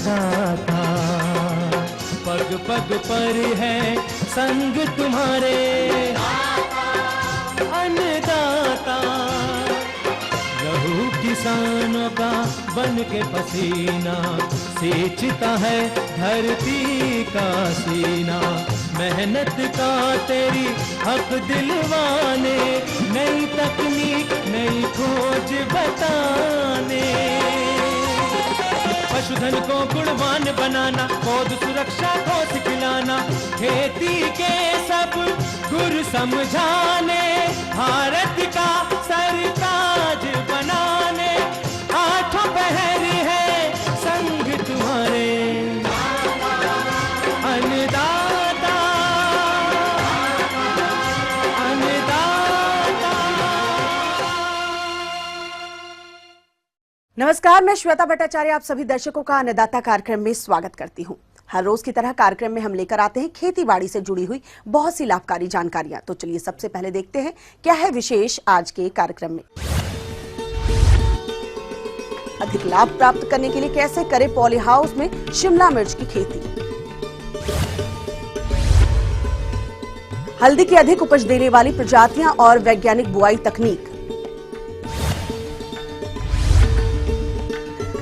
अन्नदाता, पग पग पर है संग तुम्हारे अन्नदाता। लहू किसानों का बन के पसीना सींचता है धरती का सीना। मेहनत का तेरी हक दिलवाने, नई तकनीक नई खोज बताने। पशुधन को गुणवान बनाना, पौध सुरक्षा को सिखलाना, खेती के सब गुर समझाने, भारत का सरताज बनाने। आठों पहर है संग तुम्हारे अन्नदाता, अन्नदाता। नमस्कार, मैं श्वेता भट्टाचार्य आप सभी दर्शकों का अन्नदाता कार्यक्रम में स्वागत करती हूं। हर रोज की तरह कार्यक्रम में हम लेकर आते हैं खेती बाड़ी से जुड़ी हुई बहुत सी लाभकारी जानकारियां। तो चलिए सबसे पहले देखते हैं क्या है विशेष आज के कार्यक्रम में। अधिक लाभ प्राप्त करने के लिए कैसे करें पॉली हाउस में शिमला मिर्च की खेती। हल्दी की अधिक उपज देने वाली प्रजातियां और वैज्ञानिक बुआई तकनीक।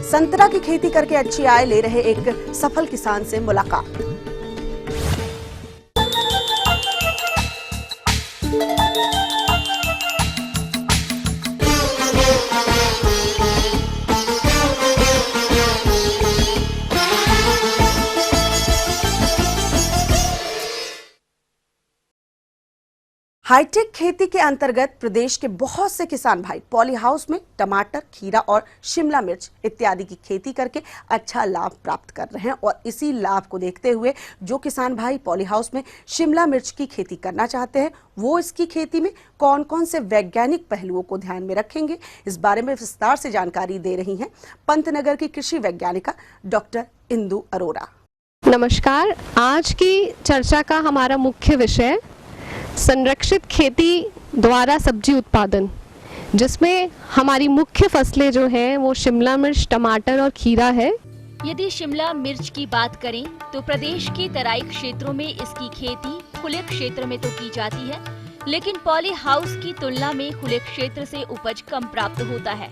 संतरा की खेती करके अच्छी आय ले रहे एक सफल किसान से मुलाकात। हाईटेक खेती के अंतर्गत प्रदेश के बहुत से किसान भाई पॉली हाउस में टमाटर, खीरा और शिमला मिर्च इत्यादि की खेती करके अच्छा लाभ प्राप्त कर रहे हैं। और इसी लाभ को देखते हुए जो किसान भाई पॉली हाउस में शिमला मिर्च की खेती करना चाहते हैं, वो इसकी खेती में कौन कौन से वैज्ञानिक पहलुओं को ध्यान में रखेंगे, इस बारे में विस्तार से जानकारी दे रही हैं पंतनगर की कृषि वैज्ञानिका डॉक्टर इंदु अरोरा। नमस्कार, आज की चर्चा का हमारा मुख्य विषय संरक्षित खेती द्वारा सब्जी उत्पादन, जिसमें हमारी मुख्य फसलें जो हैं वो शिमला मिर्च, टमाटर और खीरा है। यदि शिमला मिर्च की बात करें तो प्रदेश के तराई क्षेत्रों में इसकी खेती खुले क्षेत्र में तो की जाती है, लेकिन पॉली हाउस की तुलना में खुले क्षेत्र से उपज कम प्राप्त होता है।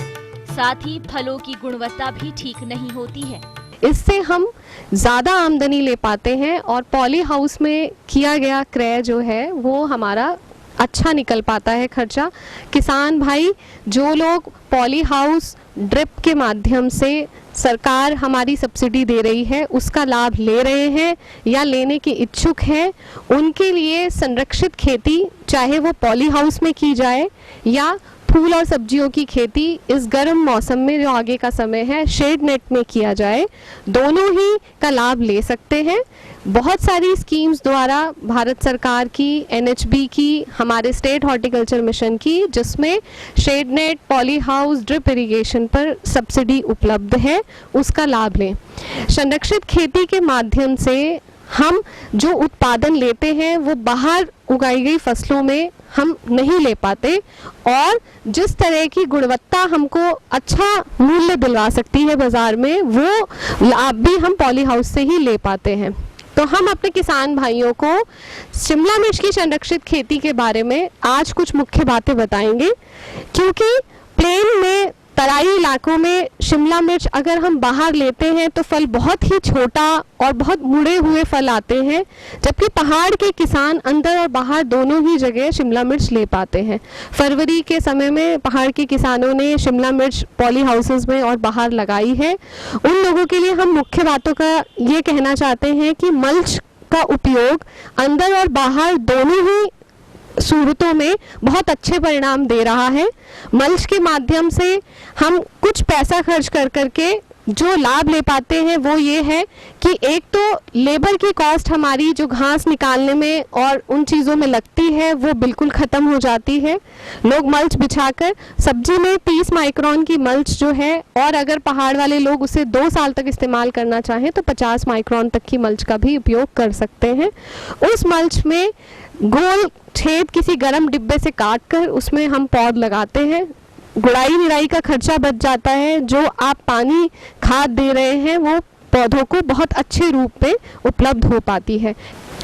साथ ही फलों की गुणवत्ता भी ठीक नहीं होती है। इससे हम ज़्यादा आमदनी ले पाते हैं और पॉली हाउस में किया गया क्रय जो है वो हमारा अच्छा निकल पाता है खर्चा। किसान भाई जो लोग पॉली हाउस ड्रिप के माध्यम से सरकार हमारी सब्सिडी दे रही है उसका लाभ ले रहे हैं या लेने के इच्छुक हैं, उनके लिए संरक्षित खेती चाहे वो पॉली हाउस में की जाए या फूल और सब्जियों की खेती इस गर्म मौसम में जो आगे का समय है शेड नेट में किया जाए, दोनों ही का लाभ ले सकते हैं। बहुत सारी स्कीम्स द्वारा भारत सरकार की, NHB की, हमारे स्टेट हॉर्टिकल्चर मिशन की, जिसमें shed net, poly house, drip irrigation पर सब्सिडी उपलब्ध है, उसका लाभ लें। संरक्षित खेती के माध्यम से हम जो उत्पादन लेते हैं वो बाहर उगाई गई फसलों में हम नहीं ले पाते और जिस तरह की गुणवत्ता हमको अच्छा मूल्य दिलवा सकती है बाजार में, वो लाभ भी हम पॉली हाउस से ही ले पाते हैं। तो हम अपने किसान भाइयों को शिमला मिर्च की संरक्षित खेती के बारे में आज कुछ मुख्य बातें बताएंगे, क्योंकि प्लेन में, तराई इलाकों में शिमला मिर्च अगर हम बाहर लेते हैं तो फल बहुत ही छोटा और बहुत मुड़े हुए फल आते हैं, जबकि पहाड़ के किसान अंदर और बाहर दोनों ही जगह शिमला मिर्च ले पाते हैं। फरवरी के समय में पहाड़ के किसानों ने शिमला मिर्च पॉली हाउसेस में और बाहर लगाई है। उन लोगों के लिए हम मुख्य बातों का ये कहना चाहते हैं कि मल्च का उपयोग अंदर और बाहर दोनों ही सूरतों में बहुत अच्छे परिणाम दे रहा है। मल्च के माध्यम से हम कुछ पैसा खर्च कर करके जो लाभ ले पाते हैं वो ये है कि एक तो लेबर की कॉस्ट हमारी जो घास निकालने में और उन चीज़ों में लगती है वो बिल्कुल ख़त्म हो जाती है। लोग मल्च बिछाकर सब्जी में 30 माइक्रोन की मल्च जो है, और अगर पहाड़ वाले लोग उसे 2 साल तक इस्तेमाल करना चाहें तो 50 माइक्रोन तक की मल्च का भी उपयोग कर सकते हैं। उस मल्च में गोल छेद किसी गर्म डिब्बे से काट कर उसमें हम पौध लगाते हैं। गुड़ाई निराई का खर्चा बच जाता है। जो आप पानी खाद दे रहे हैं वो पौधों को बहुत अच्छे रूप में उपलब्ध हो पाती है।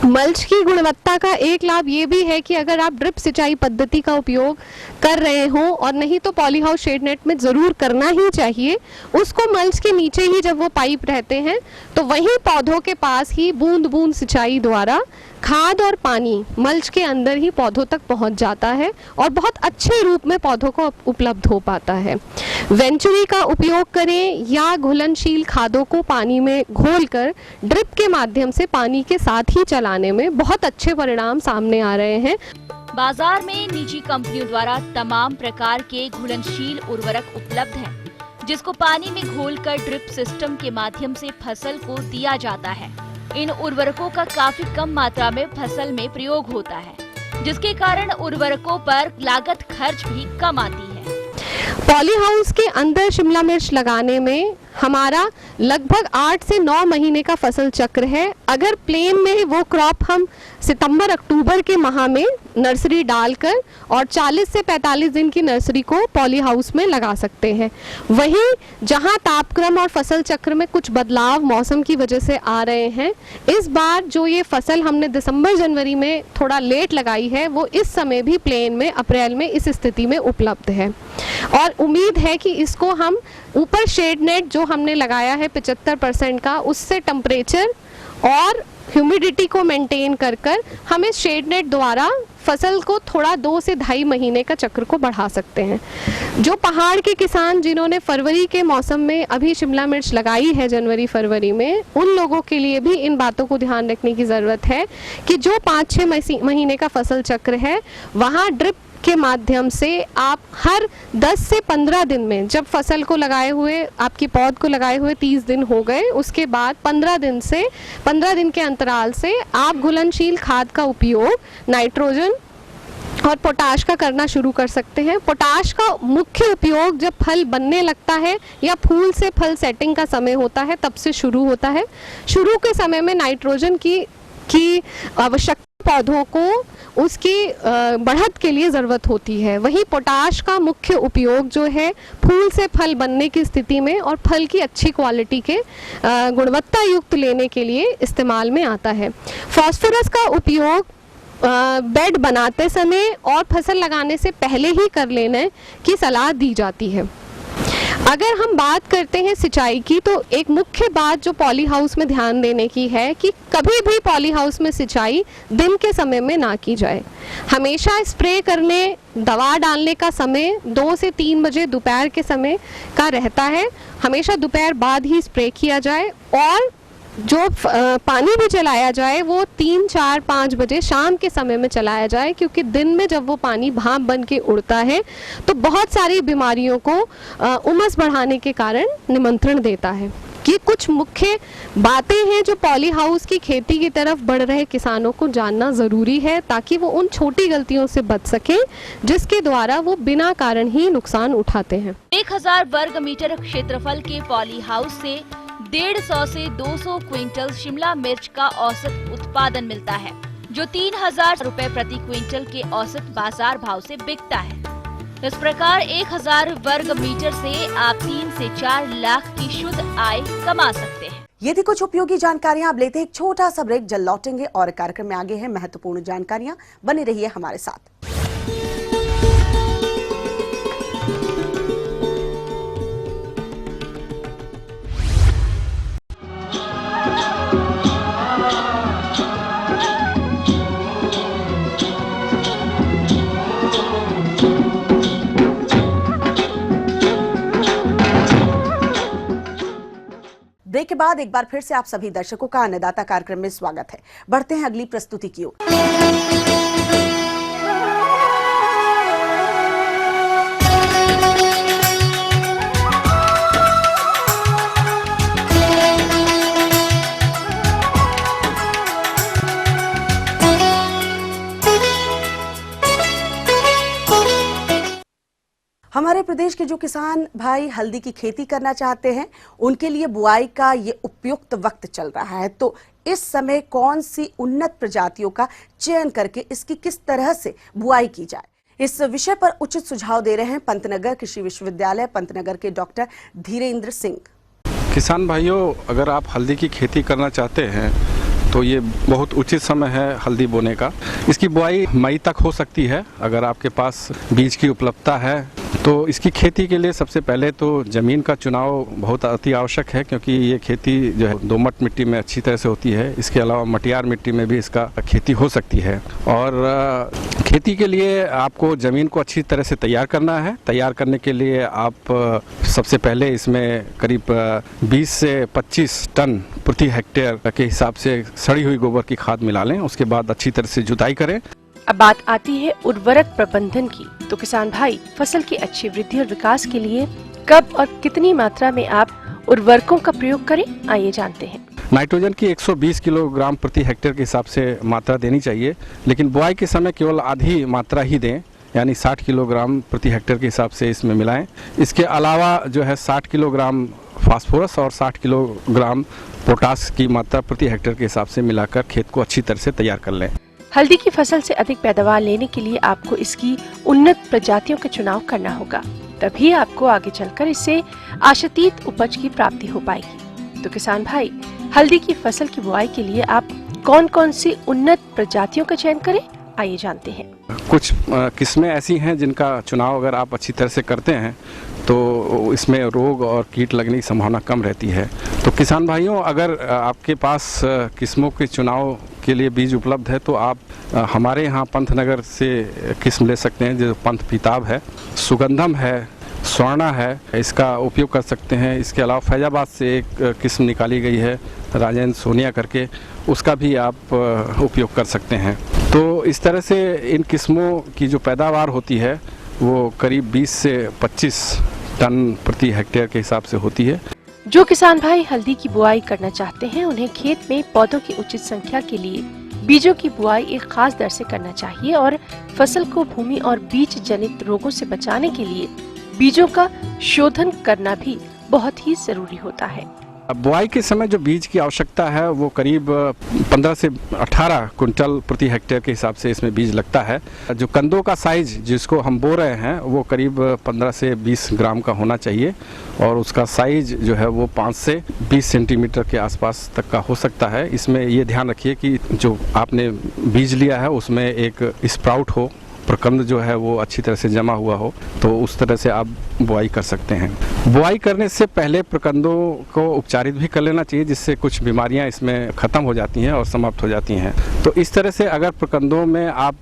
मल्च की गुणवत्ता का एक लाभ ये भी है कि अगर आप ड्रिप सिंचाई पद्धति का उपयोग कर रहे हो और नहीं तो पॉली हाउस शेड नेट में ज़रूर करना ही चाहिए, उसको मल्च के नीचे ही जब वो पाइप रहते हैं तो वहीं पौधों के पास ही बूंद बूंद सिंचाई द्वारा खाद और पानी मल्च के अंदर ही पौधों तक पहुंच जाता है और बहुत अच्छे रूप में पौधों को उपलब्ध हो पाता है। वेंचुरी का उपयोग करें या घुलनशील खादों को पानी में घोलकर ड्रिप के माध्यम से पानी के साथ ही चलाने में बहुत अच्छे परिणाम सामने आ रहे हैं। बाजार में निजी कंपनियों द्वारा तमाम प्रकार के घुलनशील उर्वरक उपलब्ध हैं, जिसको पानी में घोलकर ड्रिप सिस्टम के माध्यम से फसल को दिया जाता है। इन उर्वरकों का काफी कम मात्रा में फसल में प्रयोग होता है, जिसके कारण उर्वरकों पर लागत खर्च भी कम आती है। पॉली हाउस के अंदर शिमला मिर्च लगाने में हमारा लगभग 8 से 9 महीने का फसल चक्र है। अगर प्लेन में वो क्रॉप हम सितंबर अक्टूबर के माह में नर्सरी डालकर और 40 से 45 दिन की नर्सरी को पॉली हाउस में लगा सकते हैं। वहीं जहां तापक्रम और फसल चक्र में कुछ बदलाव मौसम की वजह से आ रहे हैं, इस बार जो ये फसल हमने दिसंबर जनवरी में थोड़ा लेट लगाई है, वो इस समय भी प्लेन में अप्रैल में इस स्थिति में उपलब्ध है और उम्मीद है कि इसको हम ऊपर शेड नेट जो हमने लगाया है 75% का, उससे टेम्परेचर और ह्यूमिडिटी को मेंटेन कर हम इस शेड नेट द्वारा फसल को थोड़ा 2 से 2.5 महीने का चक्र को बढ़ा सकते हैं। जो पहाड़ के किसान जिन्होंने फरवरी के मौसम में अभी शिमला मिर्च लगाई है जनवरी फरवरी में, उन लोगों के लिए भी इन बातों को ध्यान रखने की ज़रूरत है कि जो 5-6 महीने का फसल चक्र है, वहाँ ड्रिप के माध्यम से आप हर 10 से 15 दिन में, जब फसल को लगाए हुए आपकी पौध को लगाए हुए 30 दिन हो गए, उसके बाद 15 दिन के अंतराल से आप घुलनशील खाद का उपयोग नाइट्रोजन और पोटाश का करना शुरू कर सकते हैं। पोटाश का मुख्य उपयोग जब फल बनने लगता है या फूल से फल सेटिंग का समय होता है तब से शुरू होता है। शुरू के समय में नाइट्रोजन की आवश्यकता पौधों को उसकी बढ़त के लिए ज़रूरत होती है। वहीं पोटाश का मुख्य उपयोग जो है फूल से फल बनने की स्थिति में और फल की अच्छी क्वालिटी के गुणवत्ता युक्त लेने के लिए इस्तेमाल में आता है। फास्फोरस का उपयोग बेड बनाते समय और फसल लगाने से पहले ही कर लेने की सलाह दी जाती है। अगर हम बात करते हैं सिंचाई की, तो एक मुख्य बात जो पॉली हाउस में ध्यान देने की है कि कभी भी पॉली हाउस में सिंचाई दिन के समय में ना की जाए। हमेशा स्प्रे करने, दवा डालने का समय 2 से 3 बजे दोपहर के समय का रहता है। हमेशा दोपहर बाद ही स्प्रे किया जाए और जो पानी भी चलाया जाए वो 3, 4, 5 बजे शाम के समय में चलाया जाए, क्योंकि दिन में जब वो पानी भाप बन के उड़ता है तो बहुत सारी बीमारियों को उमस बढ़ाने के कारण निमंत्रण देता है। ये कुछ मुख्य बातें हैं जो पॉली हाउस की खेती की तरफ बढ़ रहे किसानों को जानना ज़रूरी है, ताकि वो उन छोटी गलतियों से बच सकें जिसके द्वारा वो बिना कारण ही नुकसान उठाते हैं। 1000 वर्ग मीटर क्षेत्रफल के पॉली हाउस से 150 से 200 क्विंटल शिमला मिर्च का औसत उत्पादन मिलता है, जो 3000 रुपए प्रति क्विंटल के औसत बाजार भाव से बिकता है। इस प्रकार 1000 वर्ग मीटर से आप 3 से 4 लाख की शुद्ध आय कमा सकते हैं। ये थी कुछ उपयोगी जानकारियां। अब लेते हैं एक छोटा सा ब्रेक, जल्द लौटेंगे और कार्यक्रम में आगे हैं महत्वपूर्ण जानकारियां। बने रहिए हमारे साथ। ब्रेक के बाद एक बार फिर से आप सभी दर्शकों का अन्नदाता कार्यक्रम में स्वागत है। बढ़ते हैं अगली प्रस्तुति की ओर। हमारे प्रदेश के जो किसान भाई हल्दी की खेती करना चाहते हैं, उनके लिए बुआई का ये उपयुक्त वक्त चल रहा है। तो इस समय कौन सी उन्नत प्रजातियों का चयन करके इसकी किस तरह से बुआई की जाए, इस विषय पर उचित सुझाव दे रहे हैं पंतनगर कृषि विश्वविद्यालय पंतनगर के डॉक्टर धीरेन्द्र सिंह। किसान भाइयों, अगर आप हल्दी की खेती करना चाहते हैं तो ये बहुत उचित समय है हल्दी बोने का। इसकी बुआई मई तक हो सकती है अगर आपके पास बीज की उपलब्धता है। तो इसकी खेती के लिए सबसे पहले तो ज़मीन का चुनाव बहुत अति आवश्यक है, क्योंकि ये खेती जो है दोमट मिट्टी में अच्छी तरह से होती है। इसके अलावा मटियार मिट्टी में भी इसका खेती हो सकती है। और खेती के लिए आपको ज़मीन को अच्छी तरह से तैयार करना है। तैयार करने के लिए आप सबसे पहले इसमें करीब 20 से 25 टन प्रति हेक्टेयर के हिसाब से सड़ी हुई गोबर की खाद मिला लें। उसके बाद अच्छी तरह से जुताई करें। अब बात आती है उर्वरक प्रबंधन की। तो किसान भाई, फसल की अच्छी वृद्धि और विकास के लिए कब और कितनी मात्रा में आप उर्वरकों का प्रयोग करें, आइए जानते हैं। नाइट्रोजन की 120 किलोग्राम प्रति हेक्टेयर के हिसाब से मात्रा देनी चाहिए, लेकिन बुआई के समय केवल आधी मात्रा ही दें, यानी 60 किलोग्राम प्रति हेक्टेयर के हिसाब से इसमें मिलाएं। इसके अलावा जो है 60 किलोग्राम फास्फोरस और 60 किलोग्राम पोटास की मात्रा प्रति हेक्टेयर के हिसाब से मिलाकर खेत को अच्छी तरह से तैयार कर लें। हल्दी की फसल से अधिक पैदावार लेने के लिए आपको इसकी उन्नत प्रजातियों का चुनाव करना होगा, तभी आपको आगे चलकर इससे आशातीत उपज की प्राप्ति हो पाएगी। तो किसान भाई, हल्दी की फसल की बुआई के लिए आप कौन कौन सी उन्नत प्रजातियों का चयन करें, आइए जानते हैं। कुछ किस्में ऐसी हैं जिनका चुनाव अगर आप अच्छी तरह से करते हैं तो इसमें रोग और कीट लगने की संभावना कम रहती है। तो किसान भाइयों, अगर आपके पास किस्मों के चुनाव के लिए बीज उपलब्ध है तो आप हमारे यहाँ पंतनगर से किस्म ले सकते हैं, जो पंत पीताब है, सुगंधम है, स्वर्णा है, इसका उपयोग कर सकते हैं। इसके अलावा फैजाबाद से एक किस्म निकाली गई है राजेंद्र सोनिया करके, उसका भी आप उपयोग कर सकते हैं। तो इस तरह से इन किस्मों की जो पैदावार होती है वो करीब 20 से 25 टन प्रति हेक्टेयर के हिसाब से होती है। जो किसान भाई हल्दी की बुआई करना चाहते हैं, उन्हें खेत में पौधों की उचित संख्या के लिए बीजों की बुआई एक खास दर से करना चाहिए और फसल को भूमि और बीज जनित रोगों से बचाने के लिए बीजों का शोधन करना भी बहुत ही जरूरी होता है। बुआई के समय जो बीज की आवश्यकता है वो करीब 15 से 18 कुंटल प्रति हेक्टेयर के हिसाब से इसमें बीज लगता है। जो कंदों का साइज जिसको हम बो रहे हैं वो करीब 15 से 20 ग्राम का होना चाहिए और उसका साइज जो है वो 5 से 20 सेंटीमीटर के आसपास तक का हो सकता है। इसमें ये ध्यान रखिए कि जो आपने बीज लिया है उसमें एक स्प्राउट हो, प्रकंद जो है वो अच्छी तरह से जमा हुआ हो, तो उस तरह से आप बुआई कर सकते हैं। बुआई करने से पहले प्रकंदों को उपचारित भी कर लेना चाहिए, जिससे कुछ बीमारियां इसमें ख़त्म हो जाती हैं और समाप्त हो जाती हैं। तो इस तरह से अगर प्रकंदों में आप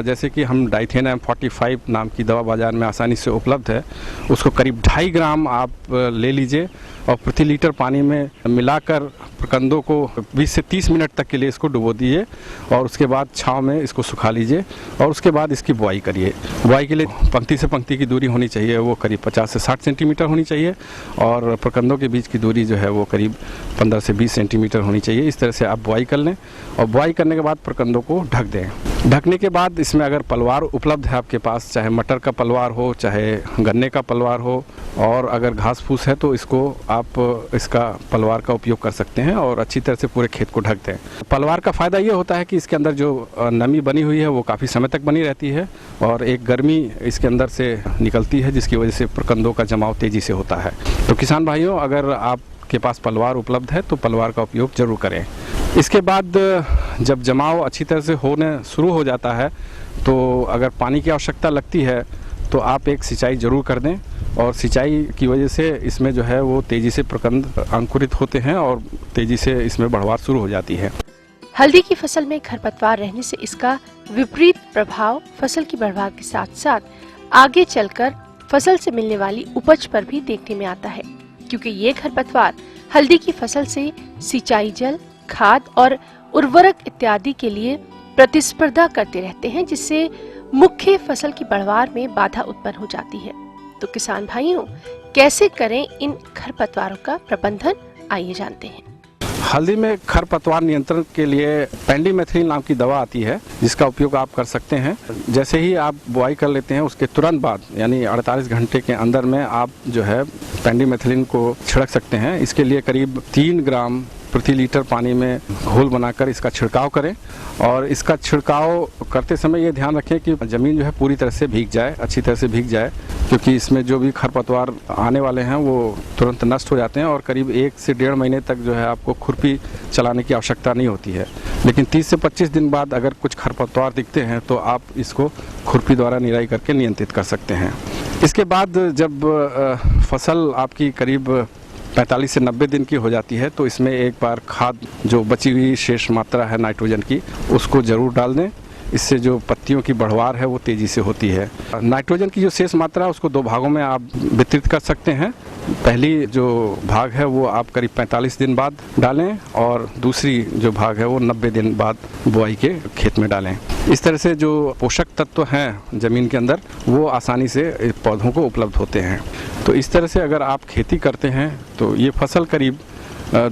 जैसे कि हम डाइथेन M45 नाम की दवा बाज़ार में आसानी से उपलब्ध है, उसको करीब 2.5 ग्राम आप ले लीजिए और प्रति लीटर पानी में मिलाकर प्रकंदों को 20 से 30 मिनट तक के लिए इसको डुबो दीजिए और उसके बाद छांव में इसको सुखा लीजिए और उसके बाद इसकी बुआई करिए। बुआई के लिए पंक्ति से पंक्ति की दूरी होनी चाहिए, वो करीब 50 से 60 सेंटीमीटर होनी चाहिए और प्रकंदों के बीच की दूरी जो है वो करीब 15 से 20 सेंटीमीटर होनी चाहिए। इस तरह से आप बुआई कर लें और बुआई करने के बाद प्रकंदों को ढक दें। ढकने के बाद इसमें अगर पलवार उपलब्ध है आपके पास, चाहे मटर का पलवार हो, चाहे गन्ने का पलवार हो, और अगर घास फूस है तो इसको आप इसका पलवार का उपयोग कर सकते हैं और अच्छी तरह से पूरे खेत को ढक दें। पलवार का फ़ायदा ये होता है कि इसके अंदर जो नमी बनी हुई है वो काफ़ी समय तक बनी रहती है और एक गर्मी इसके अंदर से निकलती है, जिसकी वजह से प्रकंदों का जमाव तेज़ी से होता है। तो किसान भाइयों, अगर आपके पास पलवार उपलब्ध है तो पलवार का उपयोग ज़रूर करें। इसके बाद जब जमाव अच्छी तरह से होने शुरू हो जाता है तो अगर पानी की आवश्यकता लगती है तो आप एक सिंचाई ज़रूर कर दें और सिंचाई की वजह से इसमें जो है वो तेज़ी से प्रकंद अंकुरित होते हैं और तेज़ी से इसमें बढ़वार शुरू हो जाती है। हल्दी की फसल में खरपतवार रहने से इसका विपरीत प्रभाव फसल की बढ़वार के साथ साथ आगे चलकर फसल से मिलने वाली उपज पर भी देखने में आता है, क्योंकि ये खरपतवार हल्दी की फसल से सिंचाई जल, खाद और उर्वरक इत्यादि के लिए प्रतिस्पर्धा करते रहते हैं, जिससे मुख्य फसल की बढ़वार में बाधा उत्पन्न हो जाती है। तो किसान भाइयों, कैसे करें इन खरपतवारों का प्रबंधन, आइए जानते हैं। हल्दी में खरपतवार नियंत्रण के लिए पेंडिमेथिलिन नाम की दवा आती है, जिसका उपयोग आप कर सकते हैं। जैसे ही आप बुआई कर लेते हैं उसके तुरंत बाद यानी 48 घंटे के अंदर में आप जो है पेंडिमेथिलिन को छिड़क सकते हैं। इसके लिए करीब 3 ग्राम प्रति लीटर पानी में घोल बनाकर इसका छिड़काव करें। और इसका छिड़काव करते समय ये ध्यान रखें कि ज़मीन जो है पूरी तरह से भीग जाए, अच्छी तरह से भीग जाए, क्योंकि इसमें जो भी खरपतवार आने वाले हैं वो तुरंत नष्ट हो जाते हैं और करीब 1 से 1.5 महीने तक जो है आपको खुरपी चलाने की आवश्यकता नहीं होती है। लेकिन 30 से 25 दिन बाद अगर कुछ खरपतवार दिखते हैं तो आप इसको खुरपी द्वारा निराई करके नियंत्रित कर सकते हैं। इसके बाद जब फसल आपकी करीब 45 से 90 दिन की हो जाती है तो इसमें एक बार खाद जो बची हुई शेष मात्रा है नाइट्रोजन की उसको ज़रूर डाल दें। इससे जो पत्तियों की बढ़वार है वो तेज़ी से होती है। नाइट्रोजन की जो शेष मात्रा है उसको 2 भागों में आप वितरित कर सकते हैं। पहली जो भाग है वो आप करीब 45 दिन बाद डालें और दूसरी जो भाग है वो 90 दिन बाद बुआई के खेत में डालें। इस तरह से जो पोषक तत्व हैं ज़मीन के अंदर वो आसानी से पौधों को उपलब्ध होते हैं। तो इस तरह से अगर आप खेती करते हैं तो ये फसल करीब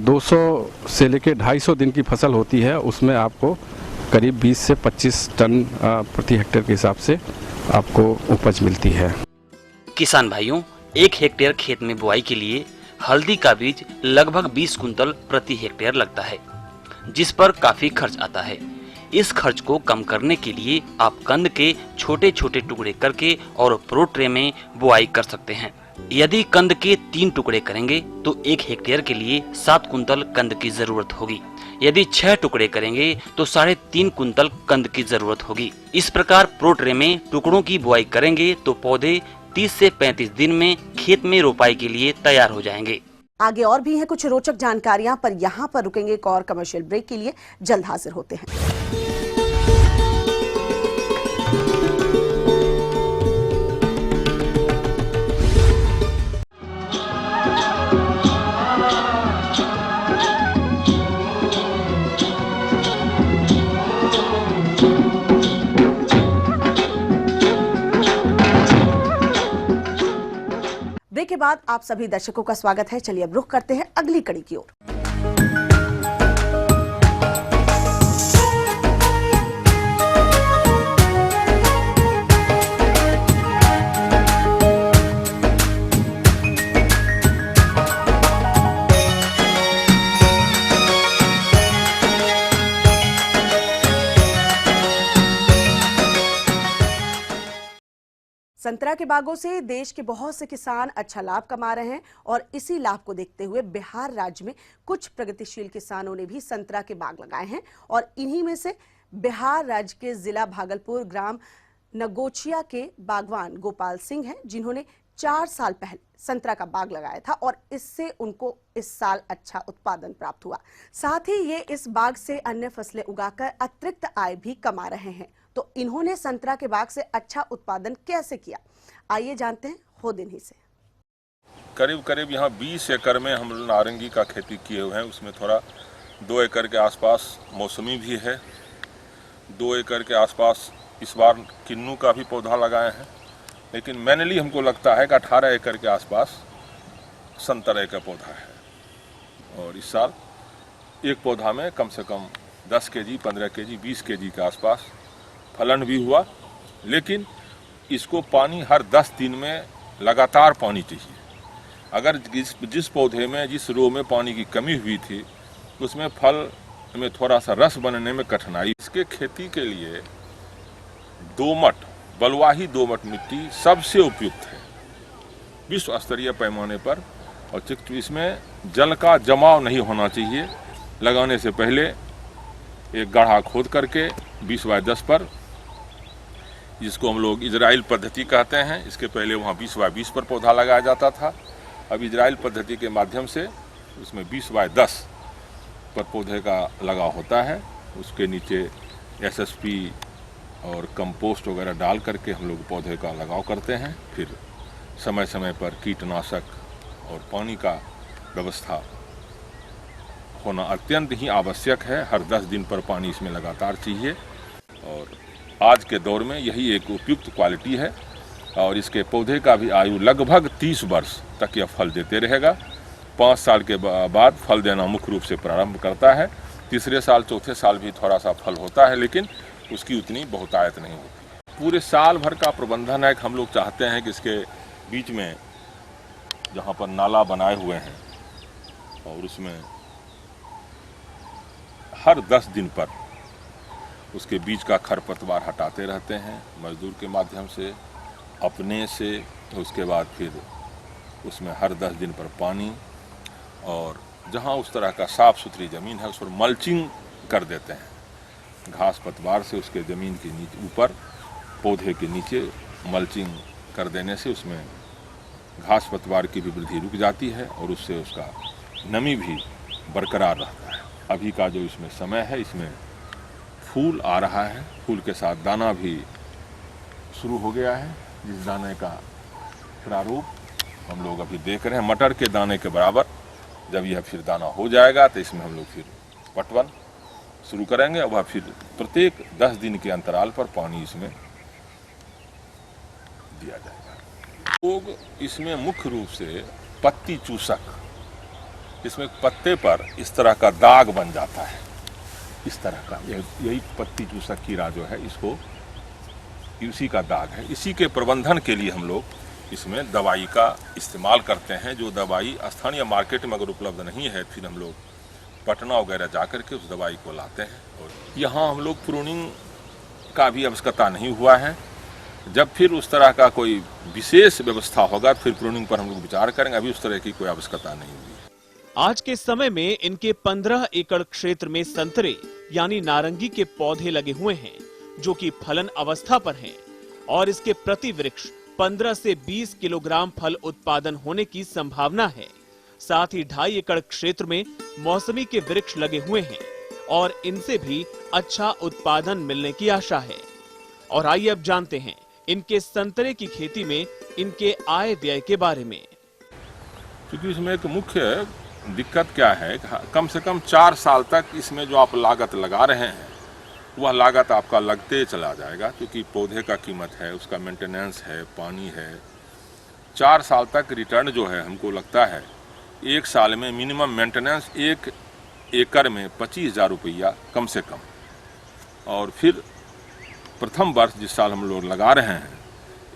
200 से लेकर 250 दिन की फसल होती है, उसमें आपको करीब 20 से 25 टन प्रति हेक्टेयर के हिसाब से आपको उपज मिलती है। किसान भाइयों, 1 हेक्टेयर खेत में बुआई के लिए हल्दी का बीज लगभग 20 कुंतल प्रति हेक्टेयर लगता है, जिस पर काफी खर्च आता है। इस खर्च को कम करने के लिए आप कंद के छोटे छोटे टुकड़े करके और प्रो ट्रे में बुआई कर सकते हैं। यदि कंद के 3 टुकड़े करेंगे तो 1 हेक्टेयर के लिए 7 कुंतल कंद की जरूरत होगी। यदि 6 टुकड़े करेंगे तो 3.5 कुंतल कंद की जरूरत होगी। इस प्रकार प्रो ट्रे में टुकड़ों की बुआई करेंगे तो पौधे 30 से 35 दिन में खेत में रोपाई के लिए तैयार हो जाएंगे। आगे और भी है कुछ रोचक जानकारियां, पर यहाँ पर रुकेंगे एक और कमर्शियल ब्रेक के लिए। जल्द हाजिर होते हैं। ब्रेक के बाद आप सभी दर्शकों का स्वागत है। चलिए अब रुख करते हैं अगली कड़ी की ओर। संतरा के बागों से देश के बहुत से किसान अच्छा लाभ कमा रहे हैं और इसी लाभ को देखते हुए बिहार राज्य में कुछ प्रगतिशील किसानों ने भी संतरा के बाग लगाए हैं और इन्हीं में से बिहार राज्य के जिला भागलपुर ग्राम नगोचिया के बागवान गोपाल सिंह हैं, जिन्होंने 4 साल पहले संतरा का बाग लगाया था और इससे उनको इस साल अच्छा उत्पादन प्राप्त हुआ। साथ ही ये इस बाग से अन्य फसलें उगाकर अतिरिक्त आय भी कमा रहे हैं। तो इन्होंने संतरा के बाग से अच्छा उत्पादन कैसे किया, आइए जानते हैं खुद इन्हीं से। करीब यहाँ 20 एकड़ में हम नारंगी का खेती किए हुए हैं। उसमें थोड़ा 2 एकड़ के आसपास मौसमी भी है। 2 एकड़ के आसपास इस बार किन्नू का भी पौधा लगाए हैं, लेकिन मेनली हमको लगता है कि 18 एकड़ के आसपास संतरे का पौधा है। और इस साल एक पौधा में कम से कम 10 केजी, 15 केजी, 20 केजी के आसपास फलन भी हुआ। लेकिन इसको पानी हर 10 दिन में लगातार पानी चाहिए। अगर जिस पौधे में, जिस रो में पानी की कमी हुई थी, उसमें फल में थोड़ा सा रस बनने में कठिनाई। इसके खेती के लिए दोमट, बलुआही दोमट मिट्टी सबसे उपयुक्त है विश्व स्तरीय पैमाने पर। और इसमें जल का जमाव नहीं होना चाहिए। लगाने से पहले एक गड्ढा खोद करके 20 बाय 10 पर, जिसको हम लोग इजराइल पद्धति कहते हैं, इसके पहले वहाँ 20 बाय 20 पर पौधा लगाया जाता था। अब इजराइल पद्धति के माध्यम से उसमें 20 बाय 10 पर पौधे का लगाव होता है। उसके नीचे SSP और कंपोस्ट वगैरह डाल करके हम लोग पौधे का लगाव करते हैं। फिर समय समय पर कीटनाशक और पानी का व्यवस्था होना अत्यंत ही आवश्यक है। हर 10 दिन पर पानी इसमें लगातार चाहिए और आज के दौर में यही एक उपयुक्त क्वालिटी है। और इसके पौधे का भी आयु लगभग 30 वर्ष तक यह फल देते रहेगा। 5 साल के बाद फल देना मुख्य रूप से प्रारंभ करता है। तीसरे साल, चौथे साल भी थोड़ा सा फल होता है, लेकिन उसकी उतनी बहुतायत नहीं होती। पूरे साल भर का प्रबंधन है। हम लोग चाहते हैं कि इसके बीच में जहाँ पर नाला बनाए हुए हैं और उसमें हर 10 दिन पर उसके बीज का खरपतवार हटाते रहते हैं मजदूर के माध्यम से, अपने से। उसके बाद फिर उसमें हर 10 दिन पर पानी, और जहाँ उस तरह का साफ़ सुथरी ज़मीन है उस पर मल्चिंग कर देते हैं। घास पतवार से उसके ज़मीन के नीचे, ऊपर पौधे के नीचे मल्चिंग कर देने से उसमें घास पतवार की भी वृद्धि रुक जाती है और उससे उसका नमी भी बरकरार रहता है। अभी का जो इसमें समय है, इसमें फूल आ रहा है, फूल के साथ दाना भी शुरू हो गया है, जिस दाने का प्रारूप हम लोग अभी देख रहे हैं मटर के दाने के बराबर। जब यह फिर दाना हो जाएगा तो इसमें हम लोग फिर पटवन शुरू करेंगे और वह फिर प्रत्येक 10 दिन के अंतराल पर पानी इसमें दिया जाएगा। लोग इसमें मुख्य रूप से पत्ती चूसक, इसमें पत्ते पर इस तरह का दाग बन जाता है, इस तरह का, यही पत्ती चूसक कीड़ा जो है, इसको इसी का दाग है। इसी के प्रबंधन के लिए हम लोग इसमें दवाई का इस्तेमाल करते हैं। जो दवाई स्थानीय मार्केट में अगर उपलब्ध नहीं है फिर हम लोग पटना वगैरह जा कर के उस दवाई को लाते हैं। और यहाँ हम लोग प्रूनिंग का भी आवश्यकता नहीं हुआ है। जब फिर उस तरह का कोई विशेष व्यवस्था होगा फिर प्रूनिंग पर हम लोग विचार करेंगे। अभी उस तरह की कोई आवश्यकता नहीं हुई है। आज के समय में इनके 15 एकड़ क्षेत्र में संतरे यानी नारंगी के पौधे लगे हुए हैं जो कि फलन अवस्था पर हैं और इसके प्रति वृक्ष 15 से 20 किलोग्राम फल उत्पादन होने की संभावना है। साथ ही 2.5 एकड़ क्षेत्र में मौसमी के वृक्ष लगे हुए हैं और इनसे भी अच्छा उत्पादन मिलने की आशा है। और आइए अब जानते हैं इनके संतरे की खेती में इनके आय व्यय के बारे में। क्योंकि इसमें एक मुख्य दिक्कत क्या है, कम से कम 4 साल तक इसमें जो आप लागत लगा रहे हैं वह लागत आपका लगते चला जाएगा, क्योंकि पौधे का कीमत है, उसका मेंटेनेंस है, पानी है। 4 साल तक रिटर्न जो है हमको लगता है 1 साल में मिनिमम मेंटेनेंस 1 एकड़ में 25,000 रुपया कम से कम। और फिर प्रथम वर्ष जिस साल हम लोग लगा रहे हैं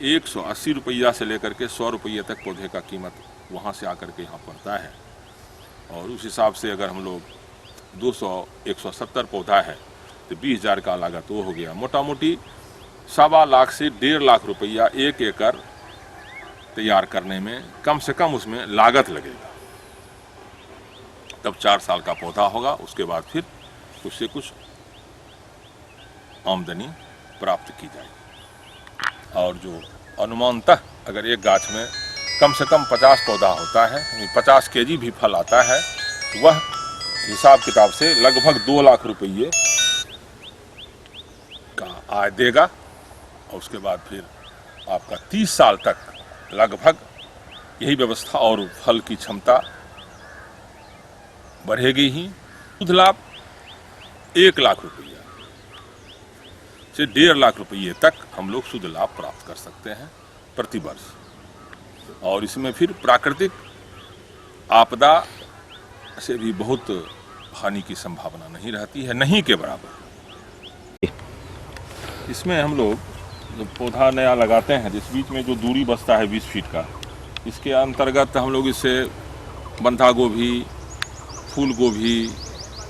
180 रुपया से लेकर के 100 रुपये तक पौधे का कीमत वहाँ से आकर के यहाँ पड़ता है। और उस हिसाब से अगर हम लोग 170 पौधा है तो 20,000 का लागत वो हो गया। मोटा मोटी 1.25 लाख से 1.5 लाख रुपया 1 एकड़ तैयार करने में कम से कम उसमें लागत लगेगा। तब 4 साल का पौधा होगा, उसके बाद फिर उससे कुछ आमदनी प्राप्त की जाएगी। और जो अनुमानतः अगर एक गाछ में कम से कम 50 पौधा होता है, 50 केजी भी फल आता है, वह हिसाब किताब से लगभग 2 लाख रुपये का आय देगा। और उसके बाद फिर आपका 30 साल तक लगभग यही व्यवस्था और फल की क्षमता बढ़ेगी ही। शुद्ध लाभ 1 लाख रुपया से 1.5 लाख रुपये तक हम लोग शुद्ध लाभ प्राप्त कर सकते हैं प्रति वर्ष। और इसमें फिर प्राकृतिक आपदा से भी बहुत हानि की संभावना नहीं रहती है, नहीं के बराबर। इसमें हम लोग जो पौधा नया लगाते हैं, जिस बीच में जो दूरी बचता है 20 फीट का, इसके अंतर्गत हम लोग इससे बंधा गोभी, फूल गोभी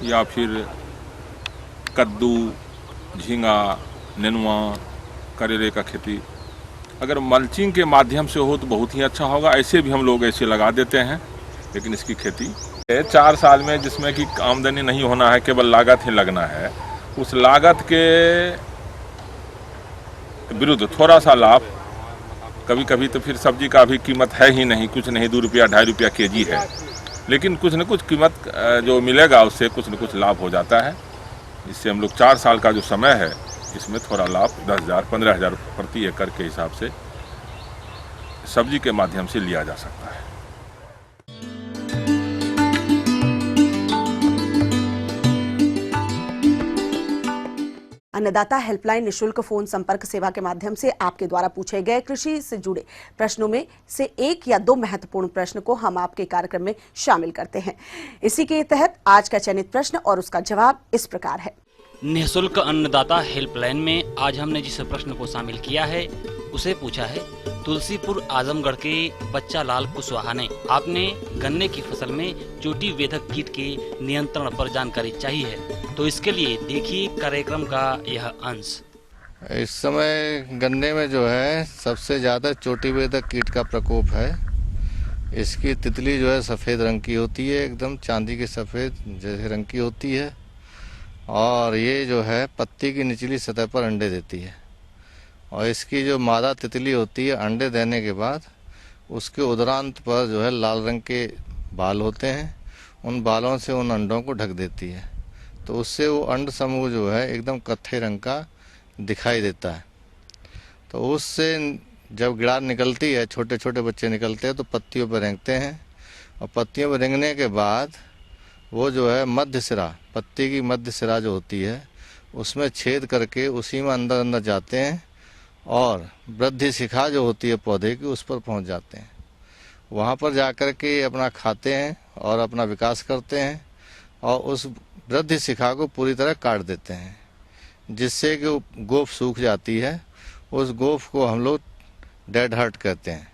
या फिर कद्दू, झींगा, नेनुआ, करेले का खेती अगर मल्चिंग के माध्यम से हो तो बहुत ही अच्छा होगा। ऐसे भी हम लोग ऐसे लगा देते हैं, लेकिन इसकी खेती 4 साल में जिसमें कि आमदनी नहीं होना है, केवल लागत ही लगना है, उस लागत के विरुद्ध थोड़ा सा लाभ, कभी कभी तो फिर सब्जी का भी कीमत है ही नहीं, कुछ नहीं 2 रुपया 2.5 रुपया केजी है, लेकिन कुछ न कुछ कीमत जो मिलेगा उससे कुछ न कुछ लाभ हो जाता है। इससे हम लोग 4 साल का जो समय है इसमें थोड़ा लाभ 10,000 15,000 प्रति एकड़ के हिसाब से सब्जी के माध्यम से लिया जा सकता है। अन्नदाता हेल्पलाइन निशुल्क फोन संपर्क सेवा के माध्यम से आपके द्वारा पूछे गए कृषि से जुड़े प्रश्नों में से 1 या 2 महत्वपूर्ण प्रश्न को हम आपके कार्यक्रम में शामिल करते हैं। इसी के तहत आज का चयनित प्रश्न और उसका जवाब इस प्रकार है। निःशुल्क अन्नदाता हेल्पलाइन में आज हमने जिस प्रश्न को शामिल किया है उसे पूछा है, तुलसीपुर आजमगढ़ के बच्चा लाल कुशवाहा ने आपने गन्ने की फसल में चोटी वेधक कीट के नियंत्रण पर जानकारी चाहिए है, तो इसके लिए देखिए कार्यक्रम का यह अंश। इस समय गन्ने में जो है सबसे ज़्यादा चोटी वेधक कीट का प्रकोप है। इसकी तितली जो है सफ़ेद रंग की होती है, एकदम चांदी के सफ़ेद जैसे रंग की होती है, और ये जो है पत्ती की निचली सतह पर अंडे देती है। और इसकी जो मादा तितली होती है, अंडे देने के बाद उसके उदरांत पर जो है लाल रंग के बाल होते हैं, उन बालों से उन अंडों को ढक देती है, तो उससे वो अंड समूह जो है एकदम कत्थे रंग का दिखाई देता है। तो उससे जब गिड़ार निकलती है, छोटे छोटे बच्चे निकलते हैं, तो पत्तियों पर रेंगते हैं, और पत्तियों पर रेंगने के बाद वो जो है मध्य सिरा, पत्ती की मध्य सिरा जो होती है, उसमें छेद करके उसी में अंदर अंदर जाते हैं और वृद्धि शिखा जो होती है पौधे की, उस पर पहुंच जाते हैं। वहां पर जाकर के अपना खाते हैं और अपना विकास करते हैं, और उस वृद्धि शिखा को पूरी तरह काट देते हैं, जिससे कि गोफ सूख जाती है। उस गोफ को हम लोग डेड हर्ट कहते हैं।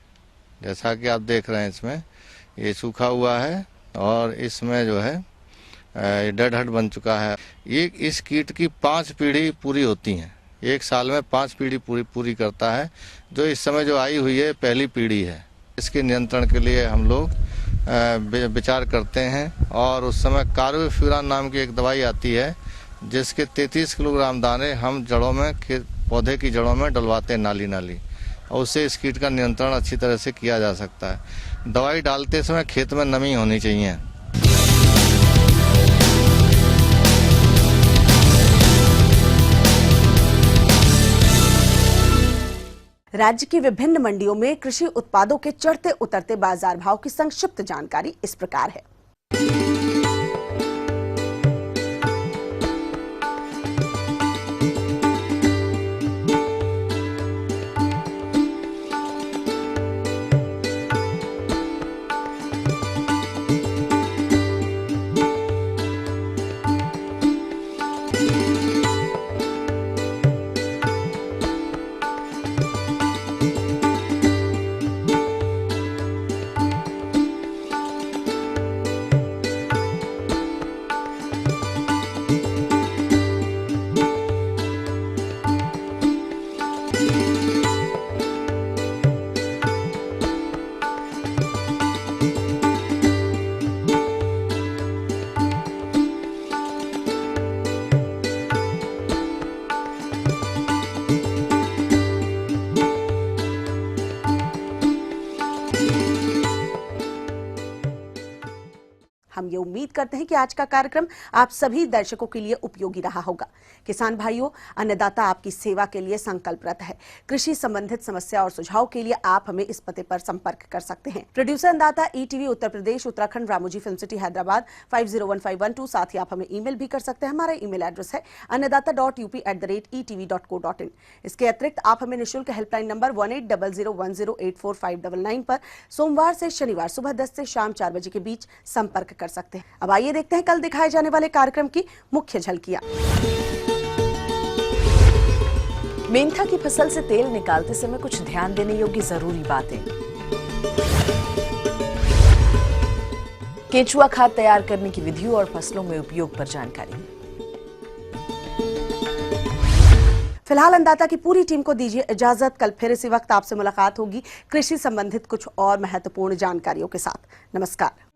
जैसा कि आप देख रहे हैं, इसमें ये सूखा हुआ है और इसमें जो है डेड हर्ट बन चुका है। ये इस कीट की 5 पीढ़ी पूरी होती हैं, एक साल में 5 पीढ़ी पूरी करता है। जो इस समय जो आई हुई है पहली पीढ़ी है। इसके नियंत्रण के लिए हम लोग विचार करते हैं, और उस समय कार्बोफ्यूरान नाम की एक दवाई आती है, जिसके 33 किलोग्राम दाने हम जड़ों में पौधे की जड़ों में डलवाते हैं, नाली नाली, और उससे इस कीट का नियंत्रण अच्छी तरह से किया जा सकता है। दवाई डालते समय खेत में नमी होनी चाहिए। राज्य की विभिन्न मंडियों में कृषि उत्पादों के चढ़ते उतरते बाजार भाव की संक्षिप्त जानकारी इस प्रकार है। हम ये उम्मीद करते हैं कि आज का कार्यक्रम आप सभी दर्शकों के लिए उपयोगी रहा होगा। किसान भाइयों, अन्नदाता आपकी सेवा के लिए संकल्परत है। कृषि संबंधित समस्या और सुझाव के लिए आप हमें इस पते पर संपर्क कर सकते हैं। प्रोड्यूसर अन्नदाता ETV Uttar Pradesh Uttarakhand Ramoji film city Hyderabad 501512। साथ ही आप हमें ईमेल भी कर सकते हैं। हमारा ईमेल एड्रेस है annadatta.up@etv.co.in। इसके अतिरिक्त आप हमें निःशुल्क हेल्पलाइन नंबर 180010845999 पर सोमवार से शनिवार सुबह 10 से शाम 4 बजे के बीच संपर्क कर सकते हैं। अब आइए देखते हैं कल दिखाए जाने वाले कार्यक्रम की मुख्य झलकियां। मेंथा की फसल से तेल निकालते समय कुछ ध्यान देने योग्य जरूरी बातें। केंचुआ खाद तैयार करने की विधियों और फसलों में उपयोग पर जानकारी। फिलहाल अन्नदाता की पूरी टीम को दीजिए इजाजत। कल फिर इसी वक्त आपसे मुलाकात होगी कृषि संबंधित कुछ और महत्वपूर्ण जानकारियों के साथ। नमस्कार।